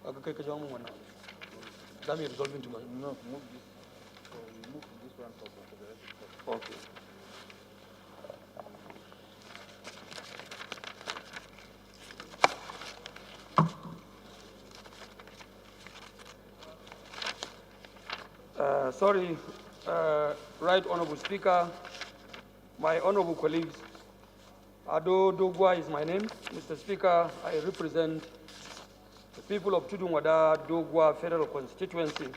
Okay, that means resolving to No, move this. So we move this one for consideration. Okay. Sorry, Right Honorable Speaker, my honorable colleagues, Ado Dogwa is my name. Mr. Speaker, I represent the people of Tudunwada Dogwa Federal Constituency.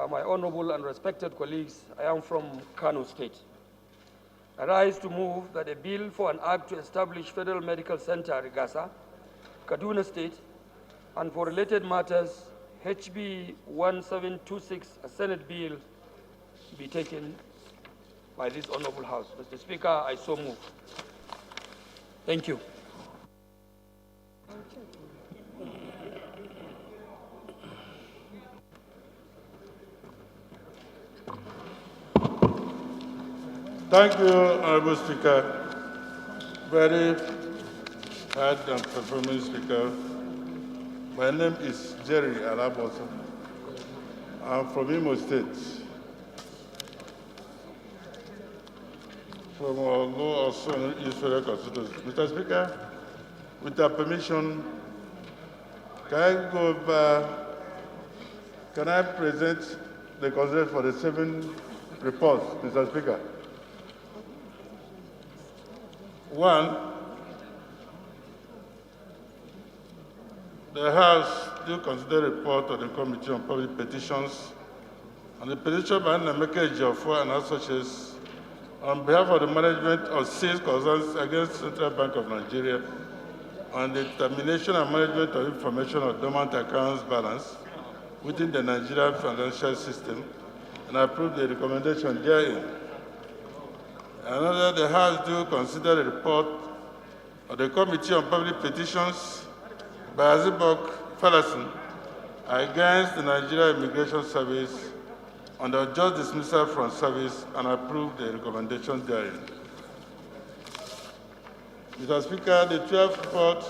My honorable and respected colleagues, I am from Kano State. I rise to move that a bill for an act to establish Federal Medical Center Rigasa, Kaduna State, and for related matters, HB 1726, a Senate bill, be taken by this honorable House. Mr. Speaker, I so move. Thank you. Thank you, Honorable Speaker. Very hard and performing Speaker. My name is Jerry Alaboso. I'm from Imo State. From Olo also East Federal Constituency. Mr. Speaker, with your permission, can I present the consideration for the 7 reports, Mr. Speaker? 1, the House do consider report of the Committee on Public Petitions on the petition by Nameke Ejiofor and associates on behalf of the management of 6 concerns against Central Bank of Nigeria on the termination and management of information of dormant accounts balance within the Nigerian financial system and approve the recommendation therein. Another, the House do consider the report of the Committee on Public Petitions by Azibok Falasin against the Nigeria Immigration Service on the just dismissal from service and approve the recommendation therein. Mr. Speaker, the 12th report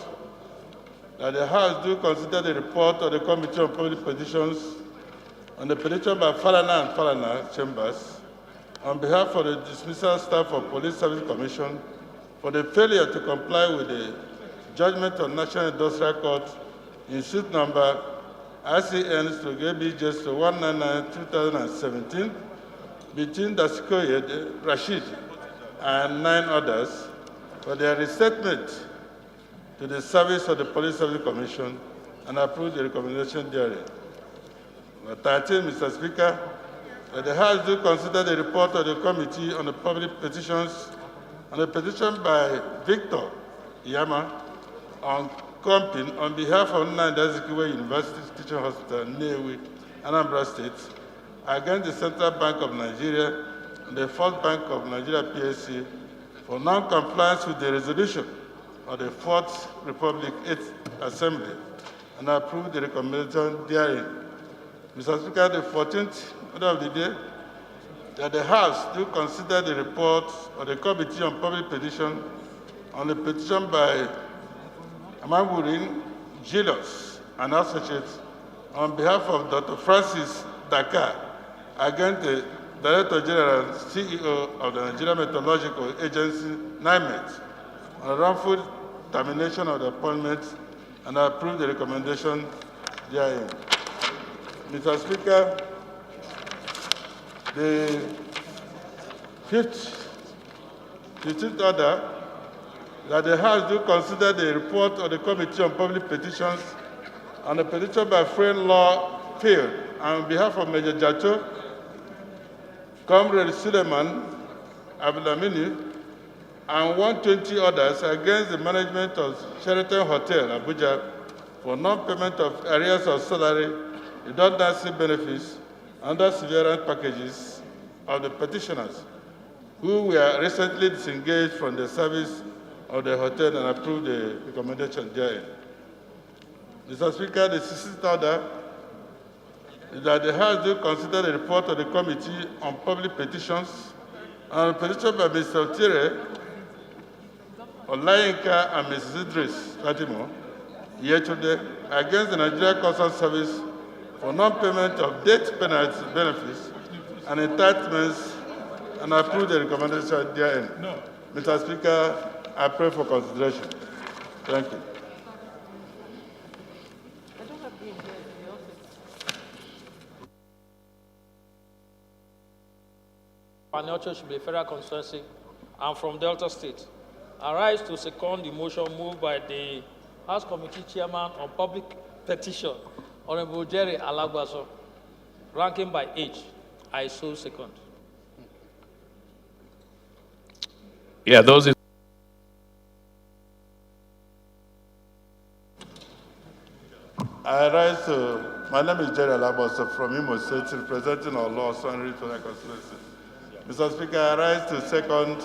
that the House do consider the report of the Committee on Public Petitions on the petition by Falana and Falana Chambers on behalf of the dismissal staff of Police Service Commission for the failure to comply with the judgment of National Industrial Court in suit number ICN/ABJ 199/2017 between Dasikoye Rashid and 9 others for their restatement to the service of the Police Service Commission and approve the recommendation therein. 13, Mr. Speaker, that the House do consider the report of the Committee on the Public Petitions on the petition by Victor Yama on Compin on behalf of Nanda-Azikiwe University Teaching Hospital, Nnewi, Anambra State, against the Central Bank of Nigeria and the First Bank of Nigeria PSC for non-compliance with the resolution of the Fourth Republic 8th Assembly and approve the recommendation therein. Mr. Speaker, the 14th order of the day, that the House do consider the report of the Committee on Public Petition on the petition by Amaburin Julius and associates on behalf of Dr. Francis Dakar against the Director General and CEO of the Nigeria Meteorological Agency, NIMET, on wrongful termination of the appointment and approve the recommendation therein. Mr. Speaker, the 15th order, that the House do consider the report of the Committee on Public Petitions on the petition by Friend Law Field on behalf of Major Jato, Comrade Suleiman Abdulhamini, and 120 others against the management of Sheraton Hotel, Abuja, for non-payment of arrears of salary, redundancy benefits, under severance packages of the petitioners who were recently disengaged from the service of the hotel and approved the recommendation therein. Mr. Speaker, the 16th order is that the House do consider the report of the Committee on Public Petitions on a petition by Mr. Otire Olayinka and Mrs. Idris Fatima yesterday against the Nigeria Customs Service for non-payment of debt penalty benefits and entitlements and approve the recommendation therein. No. Mr. Speaker, I pray for consideration. Thank you. Panacho should be a federal constituency. I'm from Delta State. I rise to second the motion moved by the House Committee Chairman on Public Petition, Honorable Jerry Alagbaso, ranking by age. I so second. Yeah, those. I rise to, my name is Jerry Alagbaso from Imo State, representing our law and federal constituency. Mr. Speaker, I rise to second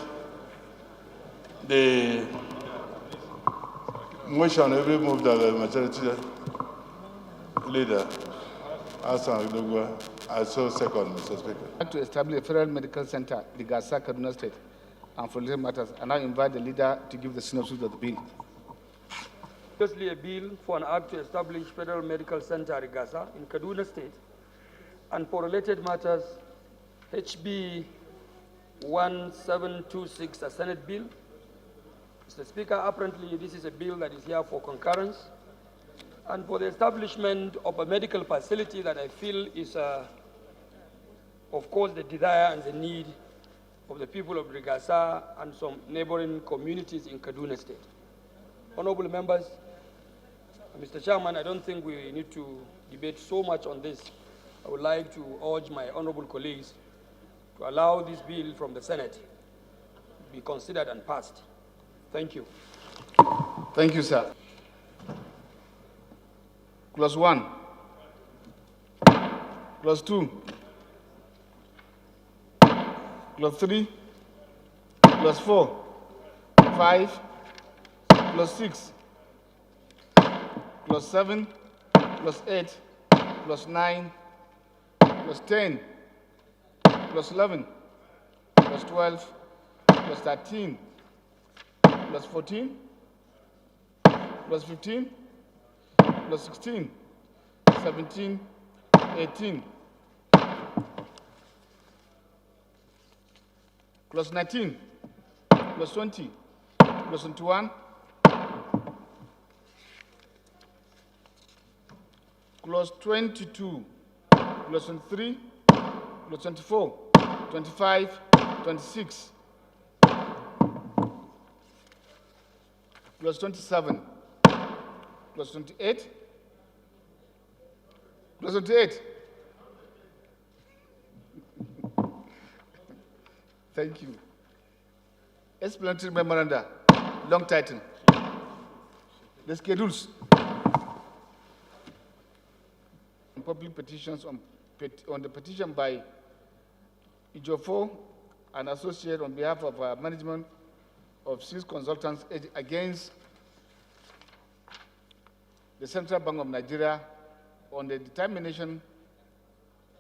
the motion every moved by the majority leader, Hassan Dogwa. I so second, Mr. Speaker. To establish a federal medical center, the Gasa, Kaduna State, and for related matters, I now invite the leader to give the synopsis of the bill. Firstly, a bill for an act to establish Federal Medical Center Rigasa in Kaduna State, and for related matters, HB 1726, a Senate bill. Mr. Speaker, apparently this is a bill that is here for concurrence and for the establishment of a medical facility that I feel is, of course, the desire and the need of the people of Rigasa and some neighboring communities in Kaduna State. Honorable members, Mr. Chairman, I don't think we need to debate so much on this. I would like to urge my honorable colleagues to allow this bill from the Senate to be considered and passed. Thank you. Thank you, sir. Clause 1. Clause 2. Clause 3. Clause 4. 5. Clause 6. Clause 7. Clause 8. Clause 9. Clause 10. Clause 11. Clause 12. Clause 13. Clause 14. Clause 15. Clause 16. 17. 18. Clause 19. Clause 20. Clause 21. Clause 22. Clause 23. Clause 24. 25. 26. Clause 27. Clause 28. Clause 28. Thank you. Explanatory memoranda, long title. The schedules on public petitions on the petition by Ijofo, an associate on behalf of management of 6 consultants against the Central Bank of Nigeria on the determination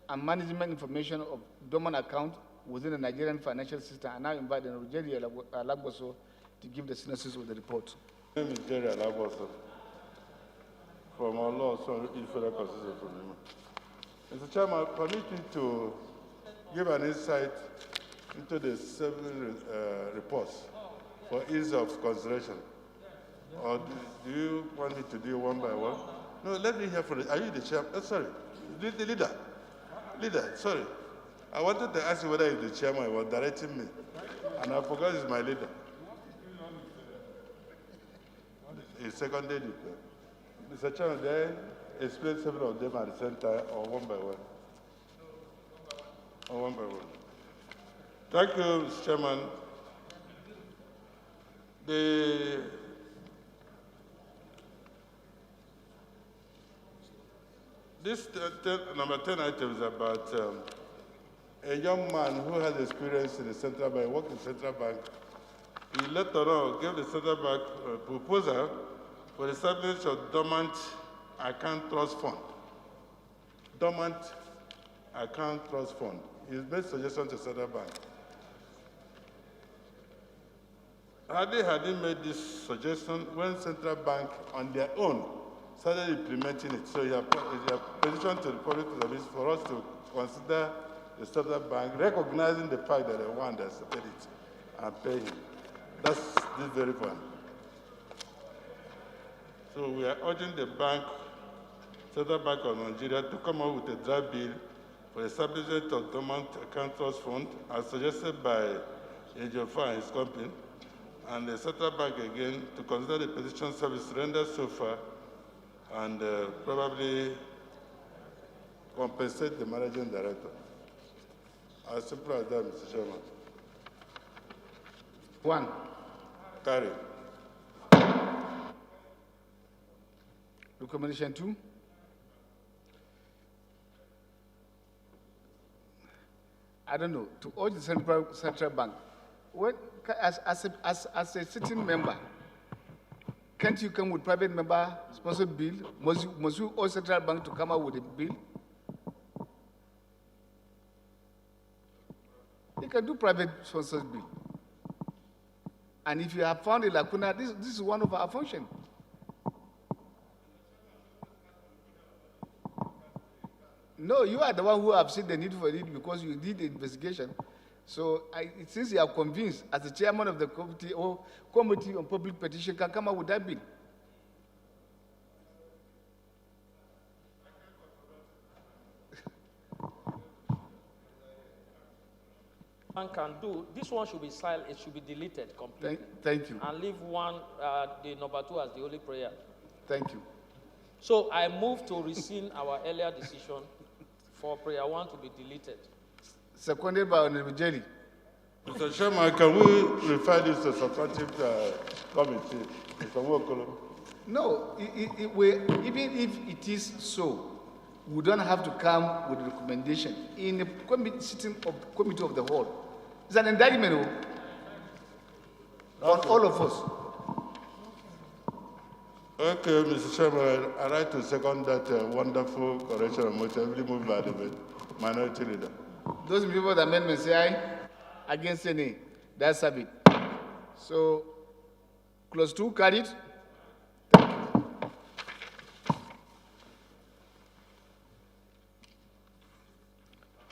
and management information of dormant account within the Nigerian financial system. I now invite the Jerry Alagboso to give the synopsis of the report. My name is Jerry Alagboso from our law in federal constitution from Lima. Mr. Chairman, permit me to give an insight into the 7 reports for ease of consideration. Or do you want me to do one by one? No, let me hear from the, are you the chairman? Oh, sorry, the leader. Leader, sorry. I wanted to ask you whether he's the chairman, he was directing me. And I forgot he's my leader. He seconded it. Mr. Chairman, then explain 7 of them at the same time or one by one? Or one by one. Thank you, Mr. Chairman. This number 10 item is about a young man who has experience in the central bank, worked in the central bank. He later on gave the central bank a proposal for the establishment of dormant account trust fund. Dormant account trust fund. He made suggestion to central bank. Had he made this suggestion when central bank on their own started implementing it. So your petition to the public service for us to consider the Central Bank recognizing the fact that the one that started it and pay him. That's this very one. So we are urging the bank, Central Bank of Nigeria, to come up with a draft bill for the establishment of dormant account trust fund, as suggested by Ejofa and his company, and the Central Bank again to consider the petition service rendered so far and probably compensate the managing director. As simple as that, Mr. Chairman. One. Carry. Recommendation 2. I don't know, to urge the Central Bank, when, as a sitting member, can't you come with private member sponsored bill? Must you urge Central Bank to come out with a bill? You can do private sponsored bill. And if you have found a lacuna, this is one of our functions. No, you are the one who have seen the need for it because you did the investigation. So since you are convinced, as the chairman of the committee or committee on public petition, can come up with that bill. One can do, this one should be silent, it should be deleted completely. Thank you. And leave one, the number 2 as the only prayer. Thank you. So I move to rescind our earlier decision for prayer 1 to be deleted. Seconded by Honorable Jerry. Mr. Chairman, can we refer this to substantive committee, Mr. Wokolo? No, even if it is so, we don't have to come with a recommendation in a sitting of committee of the whole. It's an indictment on all of us. Okay, Mr. Chairman, I'd like to second that wonderful correction of motion moved by the minority leader. Those in favor of the amendment say aye. Against say nay. That's a bit. So, clause 2 carried. Thank you.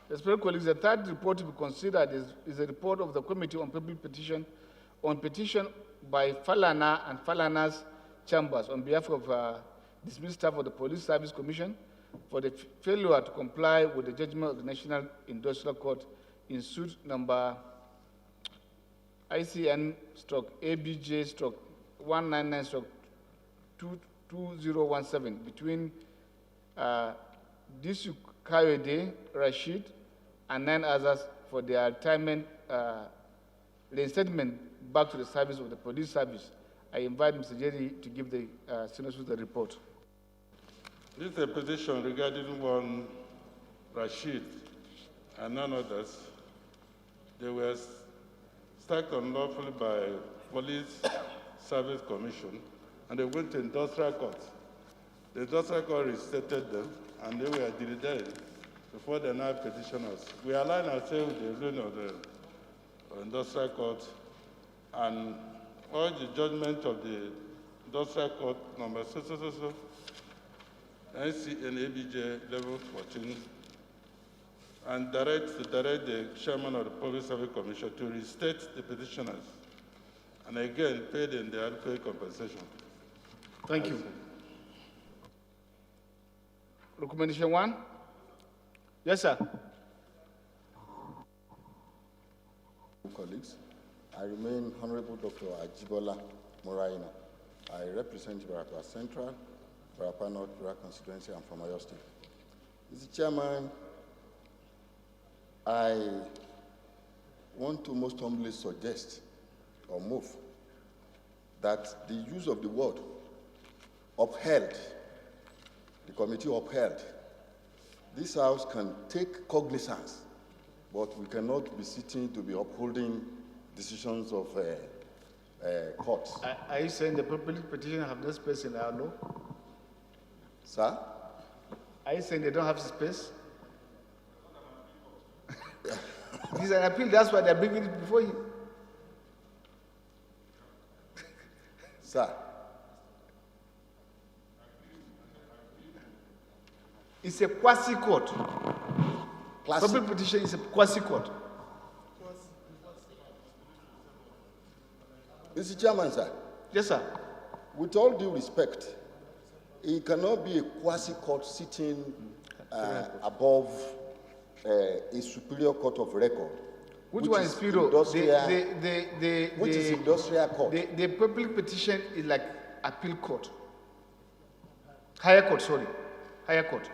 Respected colleagues, the third report to be considered is a report of the Committee on Public Petition by Falana and Falana's chambers on behalf of dismissed staff of the Police Service Commission for the failure to comply with the judgment of the National Industrial Court in suit number ICN/ABJ/199/2017 between Disu Kayode Rashid and 9 others for their retirement reinstatement back to the service of the police service. I invite Mr. Jerry to give the senators the report. This is a petition regarding one Rashid and none others. They were sacked unlawfully by Police Service Commission and they went to industrial court. The industrial court reinstated them and they were deleted before they now petition us. We align ourselves with the ruling of the industrial court and all the judgment of the industrial court number NCN/ABJ level 14 and direct the chairman of the Public Service Commission to restate the petitioners and again pay them the adequate compensation. Thank you. Recommendation 1? Yes, sir. Colleagues, I remain Honorable Dr. Ajibola Moraina. I represent Barapa Central, Barapa North, Barapa Constituency, and from Oyo State. Mr. Chairman, I want to most humbly suggest or move that the use of the word upheld, the committee upheld, this House can take cognizance, but we cannot be sitting to be upholding decisions of courts. Are you saying the public petition have no space in our law? Sir? Are you saying they don't have space? This is an appeal, that's why they're bringing it before you. Sir? It's a quasi-court. Classic. Public petition is a quasi-court. Mr. Chairman, sir, Yes, sir. with all due respect, it cannot be a quasi-court sitting above a superior court of record. Which one is Piro? Which is industrial court. The public petition is like appeal court. Higher court, sorry. Higher court.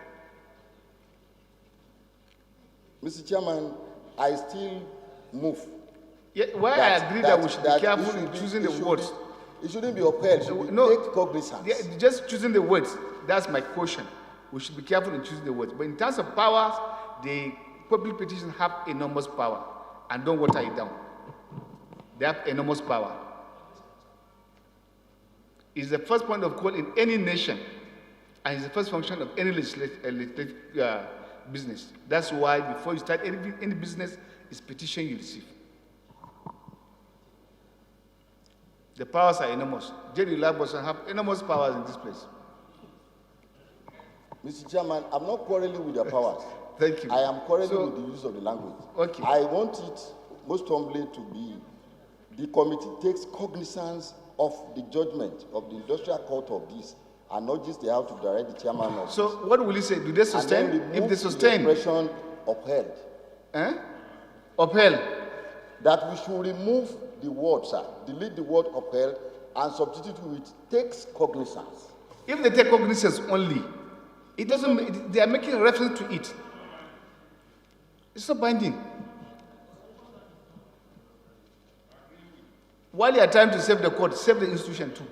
Mr. Chairman, I still move. Yeah, why I agree that we should be careful in choosing the words. It shouldn't be upheld. It should be take cognizance. Yeah, just choosing the words, that's my caution. We should be careful in choosing the words. But in terms of powers, the public petition have enormous power. And don't water it down. They have enormous power. It's the first point of call in any nation, and it's the first function of any legislative business. That's why before you start any business, it's petition you receive. The powers are enormous. Jerry Laboson have enormous powers in this place. Mr. Chairman, I'm not quarreling with your powers. Thank you. I am quarreling with the use of the language. Okay. I want it most humbly to be the committee takes cognizance of the judgment of the industrial court of this and not just they have to direct the chairman of So this. what will you say? Do they sustain? And then If remove they sustain, the expression upheld. upheld. That we should remove the word, sir, delete the word upheld and substitute with takes cognizance. If they take cognizance only, it doesn't. They are making a reference to it. It's not binding. While you are trying to save the court, save the institution too.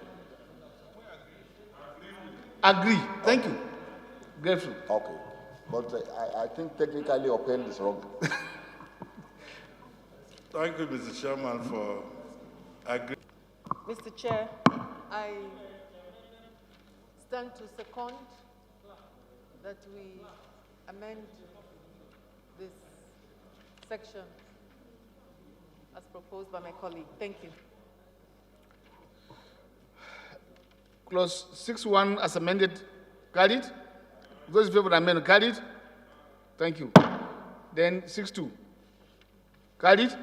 Agree. Thank you. Grateful. Okay. But I think technically upheld is wrong. Thank you, Mr. Chairman, for agreeing. Mr. Chair, I stand to second that we amend this section as proposed by my colleague. Thank you. Clause 6.1 as amended, carried. Those in favor of amendment, carried. Thank you. Then 6.2, carried.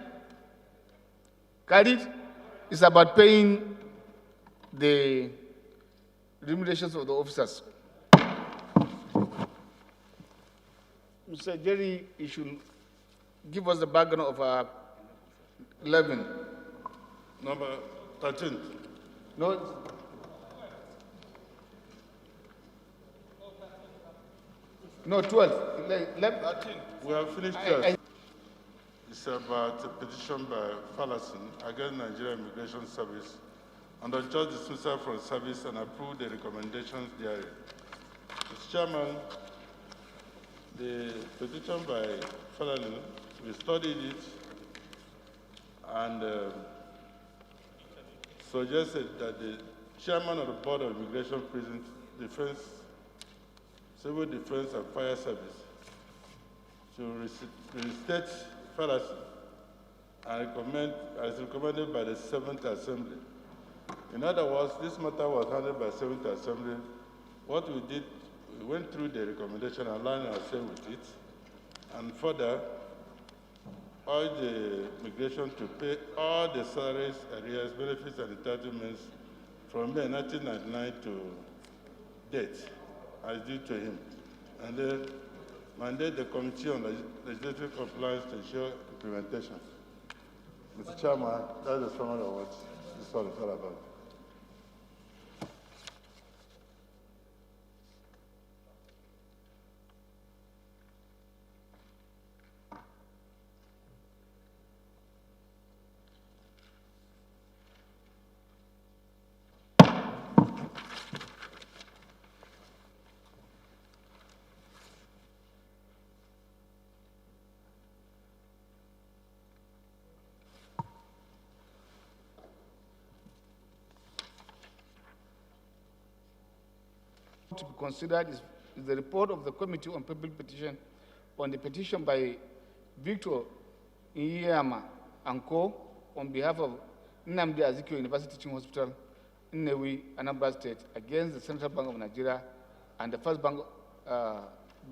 Carried is about paying the remunerations of the officers. Mr. Jerry, you should give us the background of 11. Number 13. No. No, 12. 13. We have finished 12. It's about a petition by Fallason against Nigeria Immigration Service and the judge dismissal from service and approve the recommendations therein. Mr. Chairman, the petition by Fallason, we studied it and suggested that the chairman of the Board of Immigration Prison Defense, Civil Defense and Fire Service to restate Fallason and recommend, as recommended by the 7th Assembly. In other words, this matter was handled by 7th Assembly. What we did, we went through the recommendation, aligned ourselves with it, and further urged the immigration to pay all the salaries, arrears, benefits, and entitlements from May 1999 to date, as due to him, and then mandate the Committee on Legislative Compliance to ensure implementation. Mr. Chairman, that's the summary of what this one is all about. To be considered is the report of the Committee on Public Petition on the petition by Victor Iyama and Co. on behalf of Nnamdi Azikiwe University Teaching Hospital, Nnewi, Anambra State, against the Central Bank of Nigeria and the First Bank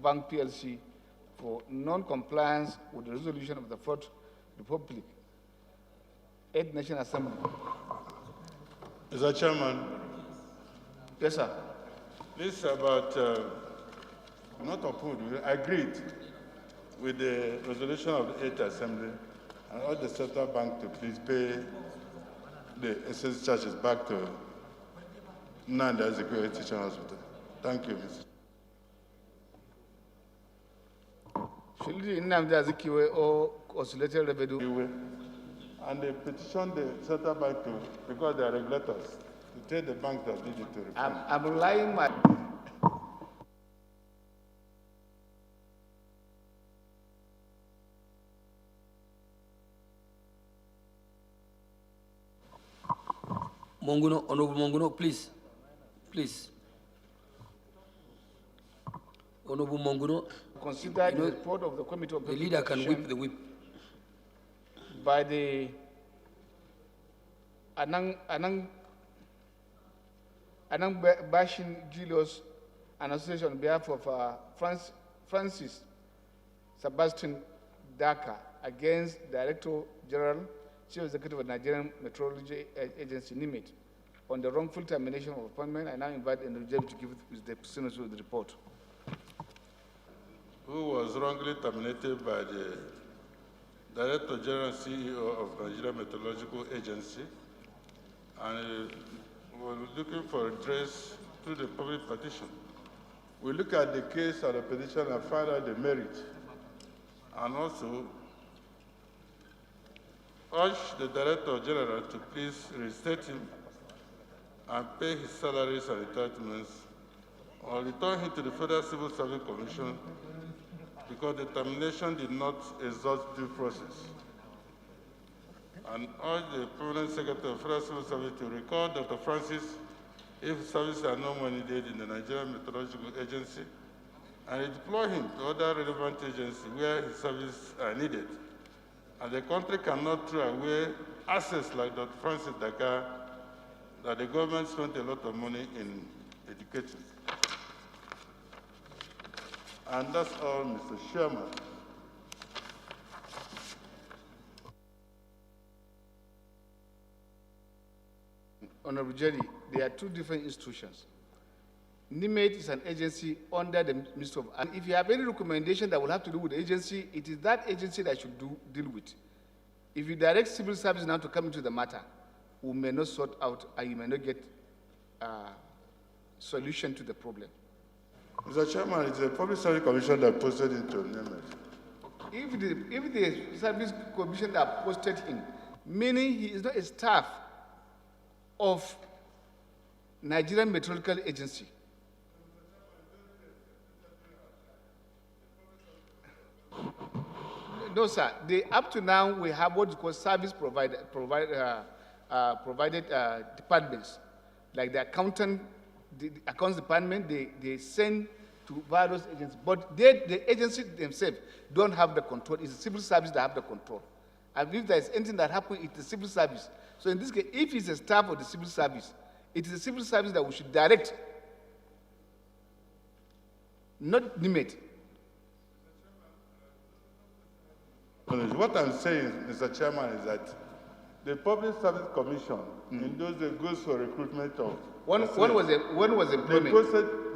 Bank PLC for non-compliance with the resolution of the Fourth Republic, 8th National Assembly. Mr. Chairman, Yes, sir. this about not approved. We agreed with the resolution of the 8th Assembly and all the central bank to please pay the excess charges back to Nanda Azikiwe Teaching Hospital. Thank you, Mr. Should the Nnamdi Azikiwe or oscillated revenue? Azikiwe. And they petitioned the central bank to, because they are regulators, to tell the bank that did it to refund. I'm relying my. Monguno, Honorable Monguno, please. Please. Honorable Monguno, Consider the report of the Committee of the Public leader can Petition whip the whip. by the Anang Bashin Julius, an association on behalf of Francis Sebastian Daka against Director General, Chief Executive of Nigerian Meteorology Agency, NIMET, on the wrongful termination of appointment. I now invite the to give the Senate with the report. Who was wrongly terminated by the Director General CEO of Nigeria Meteorological Agency, and was looking for redress through the public petition. We look at the case of the petition and find out the merit, and also urge the Director General to please restate him and pay his salaries and entitlements, or return him to the Federal Civil Service Commission because the termination did not exhaust due process. And urge the Permanent Secretary of Federal Civil Service to record Dr. Francis if services are no more needed in the Nigerian Meteorological Agency, and deploy him to other relevant agencies where his services are needed. And the country cannot throw away assets like Dr. Francis Dakar that the government spent a lot of money in education. And that's all, Mr. Chairman. Honorable Jerry, there are two different institutions. NIMET is an agency under the Ministry of, and if you have any recommendation that will have to do with the agency, it is that agency that should deal with. If you direct civil service now to come into the matter, we may not sort out and you may not get a solution to the problem. Mr. Chairman, it's a public service commission that posted it to NIMET. If the service commission that posted him, meaning he is not a staff of Nigerian Meteorological Agency. No, sir. Up to now, we have what is called service provided departments, like the accountant, the accounts department. They send to various agencies, but the agency themselves don't have the control. It's the civil service that have the control. And if there is anything that happens, it's the civil service. So in this case, if it's a staff of the civil service, it is the civil service that we should direct, not NIMET. What I'm saying, Mr. Chairman, is that the Public Service Commission, in those days, goes for recruitment of. When was employment?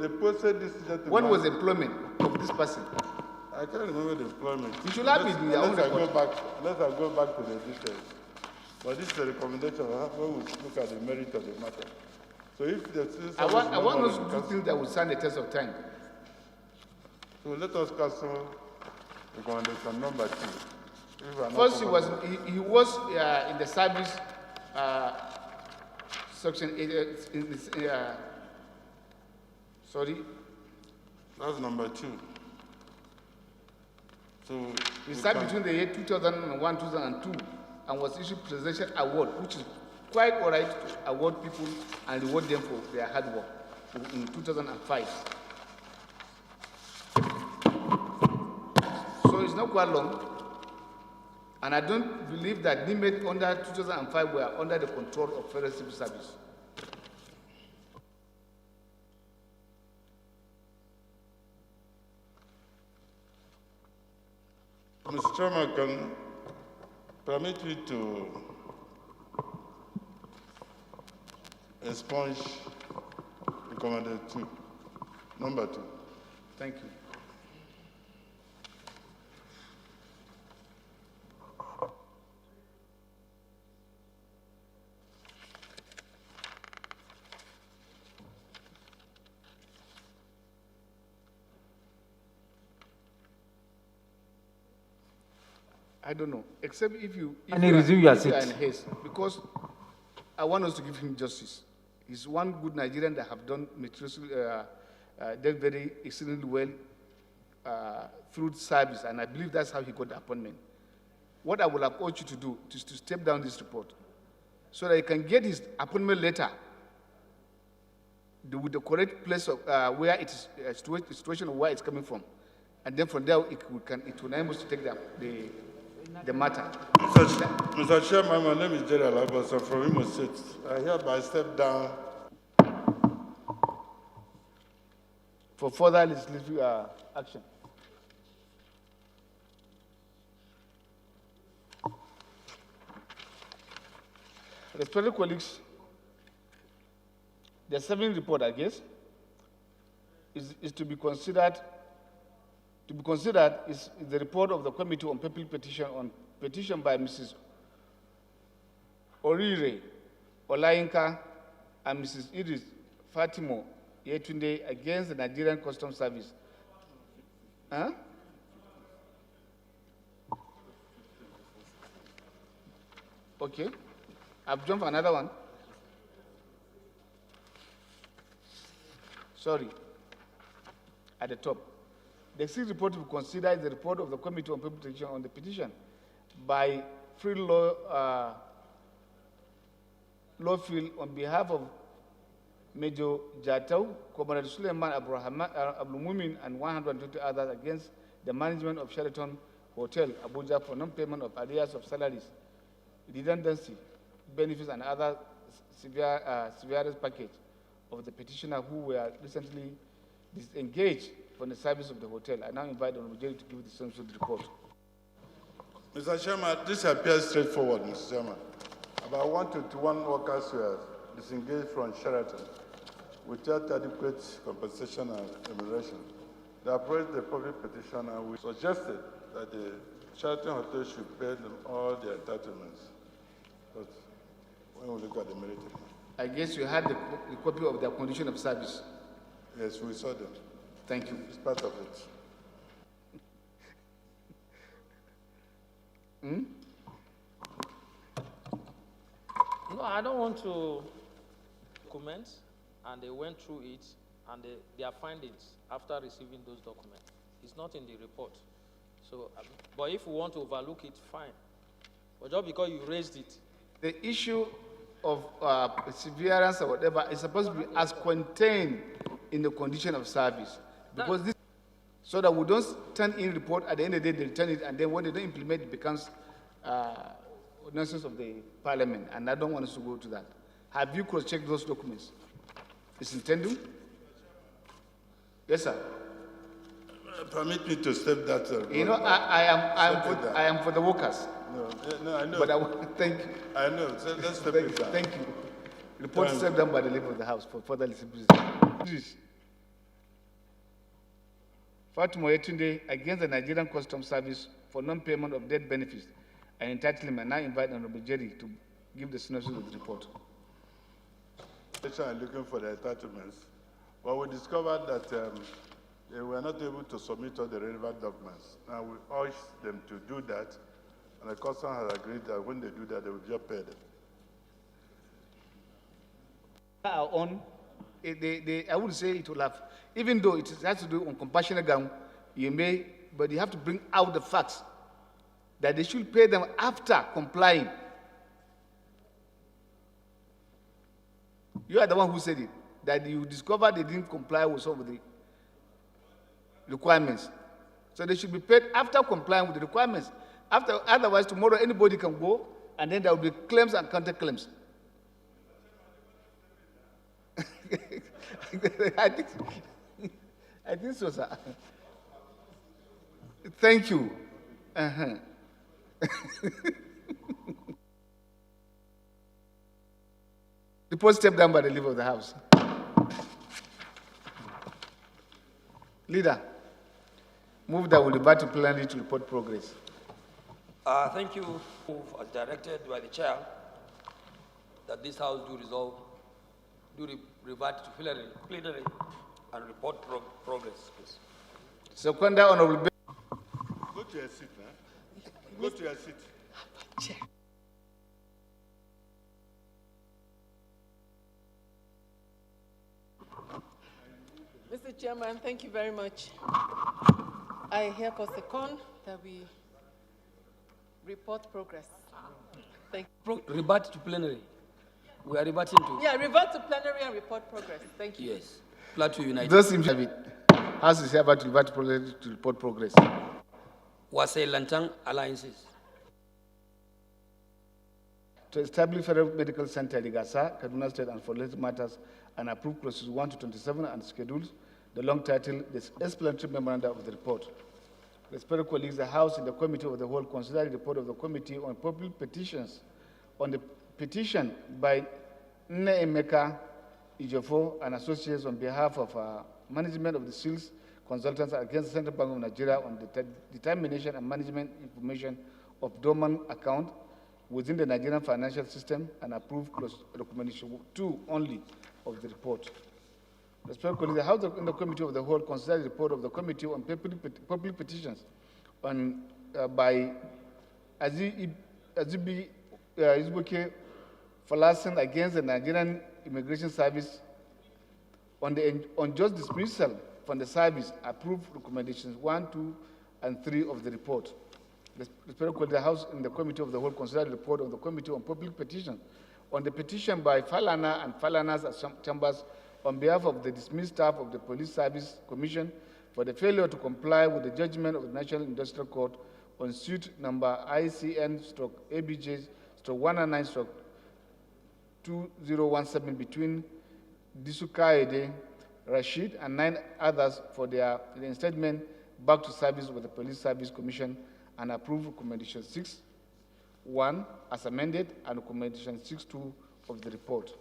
They posted this gentleman. When was employment of this person? I can't remember the employment. You should have it in your own record. Unless I go back to the details. But this is a recommendation when we look at the merit of the matter. So if the I want us to do things that will stand the test of time. So let us cancel recommendation number 2. First, he was in the service section. Sorry. That's number 2. So he served between the year 2001 2002 and was issued presidential award, which is quite all right to award people and reward them for their hard work in 2005. So it's not quite long. And I don't believe that NIMET under 2005 were under the control of Federal Civil Service. Mr. Chairman, can permit me to expunge recommended 2, number 2. Thank you. I don't know, except if you resume your if you are in seat. haste, because I want us to give him justice. He's one good Nigerian that have done done very exceedingly well through service, and I believe that's how he got the appointment. What I will urge you to do is to step down this report, so that he can get his appointment letter with the correct place of where it is situation of where it's coming from, and then from there it will enable us to take the matter. Mr. Chairman, my name is Jerry Alabas. I'm from Imo State. I hereby step down for further legislative action. Respected colleagues, the 7th report, I guess, is to be considered. To be considered is the report of the Committee on Puplic petition by Mrs. Orire Olayinka and Mrs. Idris Fatimo Yetunde against the Nigerian Customs Service. Huh? Okay. I've jumped for another one. Sorry. At the top. The 6th report we consider is the report of the Committee on Public Petition on the petition by Free Lawfield on behalf of Major Jatau, Comrade Suleiman Abdulmumin, and 120 others against the management of Sheraton Hotel, Abuja, for non-payment of arrears of salaries, redundancy, benefits, and other severest package of the petitioner who were recently disengaged from the service of the hotel. I now invite the Honorable Jerry to give the summary of the report. Mr. Chairman, this appears straightforward, Mr. Chairman. About 121 workers were disengaged from Sheraton without adequate compensation and remuneration. They approached the public petition and we suggested that the Sheraton Hotel should pay them all their entitlements. But when we look at the merit, I guess you had the copy of their condition of service. yes, we saw them. Thank you. It's part of it. No, I don't want to comment, and they went through it, and their findings after receiving those documents. It's not in the report. So, but if you want to overlook it, fine. But just because you raised it. The issue of perseverance or whatever is supposed to be as contained in the condition of service. Because this, so that we don't turn in report at the end of the day, they return it, and then when they don't implement it, becomes nonsense of the parliament, and I don't want us to go to that. Have you cross-checked those documents? It's intended? Yes, sir. Permit me to step that. You know, I am for the workers. No, I know. But thank you. I know. So let's step it down. Thank you. Report stepped down by the leader of the House for further listening. Fatima Yetunde against the Nigerian Customs Service for non-payment of debt benefits and entitlement. Now invite Honorable Jerry to give the synopsis of the report. Are looking for the entitlements, but we discovered that they were not able to submit all the relevant documents. Now we urge them to do that, and the customer has agreed that when they do that, they will just pay them. I would say it will have, even though it has to do on compassionate ground, but you have to bring out the facts that they should pay them after complying. You are the one who said it, that you discovered they didn't comply with some of the requirements. So they should be paid after complying with the requirements. Otherwise, tomorrow anybody can go, and then there will be claims and counterclaims. I think so, sir. Thank you. Report stepped down by the leader of the House. Leader, move that will revert to plenary to report progress. Thank you. Move as directed by the chair that this House revert to plenary and report progress, please. Seconder, Honorable. Go to your seat, man. Go to your seat. Mr. Chairman, thank you very much. I hereby second that we report progress. Thank you. Revert to plenary. We are reverting to. Yeah, revert to plenary and report progress. Thank you. Yes. Plateau United. Those seem to have it. House is hereby to revert to plenary to report progress. Wasay Lantang Alliances. To establish Federal Medical Center Rigasa, Kaduna State, and for related matters, and approve clauses 1 to 27 and schedules. The long title, the explanatory memorandum of the report. Respected colleagues, the House and the Committee of the Whole consider the report of the Committee on Public Petitions on the petition by Nneemeka Ijofo and Associates on behalf of management of the SEALS consultants against the Central Bank of Nigeria on the determination and management information of dormant account within the Nigerian financial system and approve recommendation 2 only of the report. Respected colleagues, the House and the Committee of the Whole consider the report of the Committee on Public Petitions on by Azibi Izbuke Falasan against the Nigerian Immigration Service on the unjust dismissal from the service, approve recommendations 1, 2, and 3 of the report. Respected colleagues, the House and the Committee of the Whole consider the report of the Committee on Public Petitions on the petition by Falana and Falanas Chambers on behalf of the dismissed staff of the Police Service Commission for the failure to comply with the judgment of the National Industrial Court on suit number ICN/ABJ/199/2017 between Disukaede, Rashid, and 9 others for their reinstatement back to service with the Police Service Commission and approve recommendation 6.1 as amended and recommendation 6.2 of the report.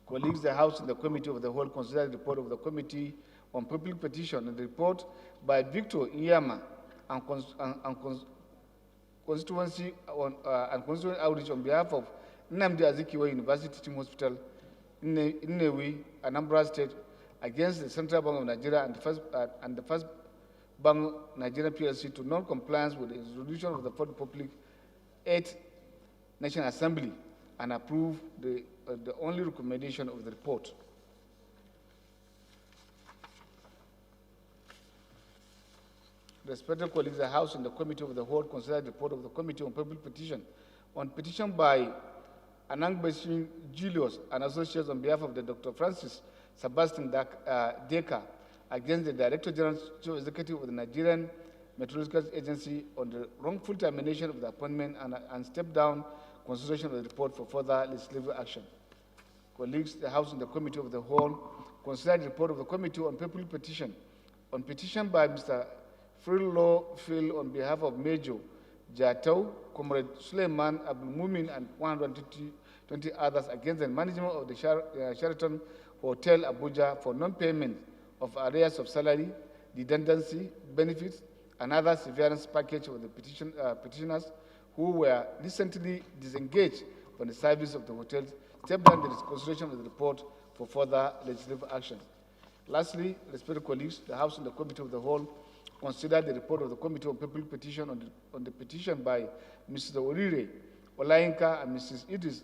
Colleagues, the House and the Committee of the Whole consider the report of the Committee on Public Petition and the report by Victor Iyama and constituency outreach on behalf of Nnamdi Azikiwe University Teaching Hospital in Nnewi, Anambra State, against the Central Bank of Nigeria and the First Bank Nigeria PLC to non-compliance with the resolution of the Fourth Public 8th National Assembly and approve the only recommendation of the report. Respected colleagues, the House and the Committee of the Whole consider the report of the Committee on Public Petition on petition by Anangbeshin Julius and Associates on behalf of the Dr. Francis Sebastian Deka against the Director General Chief Executive of the Nigerian Meteorological Agency on the wrongful termination of the appointment and step down consideration of the report for further legislative action. Colleagues, the House and the Committee of the Whole consider the report of the Committee on Public Petition on petition by Mr. Frillo Phil on behalf of Major Jatau, Comrade Suleiman Abdulmumin, and 120 others against the management of the Sheraton Hotel Abuja for non-payment of arrears of salary, redundancy, benefits, and other severance package of the petitioners who were recently disengaged from the service of the hotel, step down the consideration of the report for further legislative action. Lastly, respected colleagues, the House and the Committee of the Whole consider the report of the Committee on Public Petition on the petition by Mr. Orire Olainka and Mrs. Idris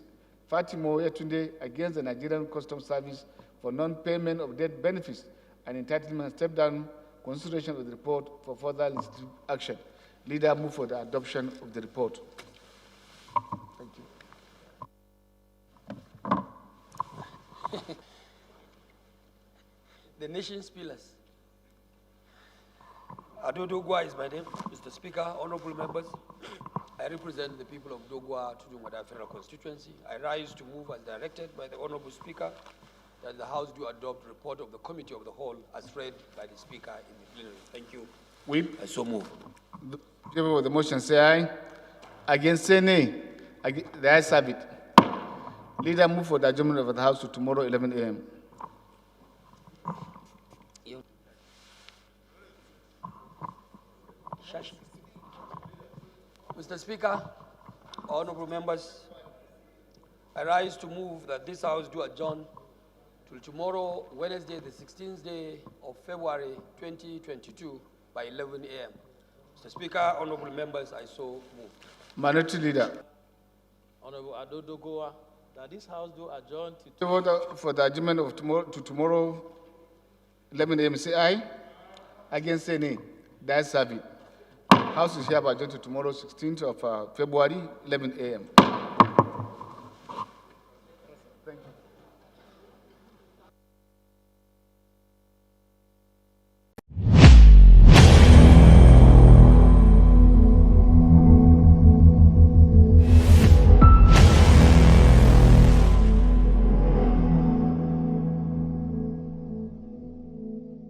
Fatimo Yetunde against the Nigerian Customs Service for non-payment of debt benefits and entitlement, step down consideration of the report for further legislative action. Leader, move for the adoption of the report. Thank you. The nation's pillars. Adodogwa is my name, Mr. Speaker, honorable members. I represent the people of Dogwa Tujungwada Federal Constituency. I rise to move as directed by the honorable Speaker that the House do adopt the report of the Committee of the Whole as read by the Speaker in the plenary. Thank you. Whip. I so move. Favor of the motion, say aye. Against, say nay. The ayes have it. Leader, move for the adjournment of the House to tomorrow, 11 a.m. Mr. Speaker, honorable members, I rise to move that this House do adjourn till tomorrow, Wednesday, the 16th day of February 2022 by 11 a.m. Mr. Speaker, honorable members, I so move. Minority Leader. Honorable Adodo Goa, that this House do adjourn to Favor for the adjournment of tomorrow, 11 a.m. Say aye. Against, say nay. The ayes have it. House is hereby adjourned to tomorrow, 16th of February, 11 a.m. Thank you.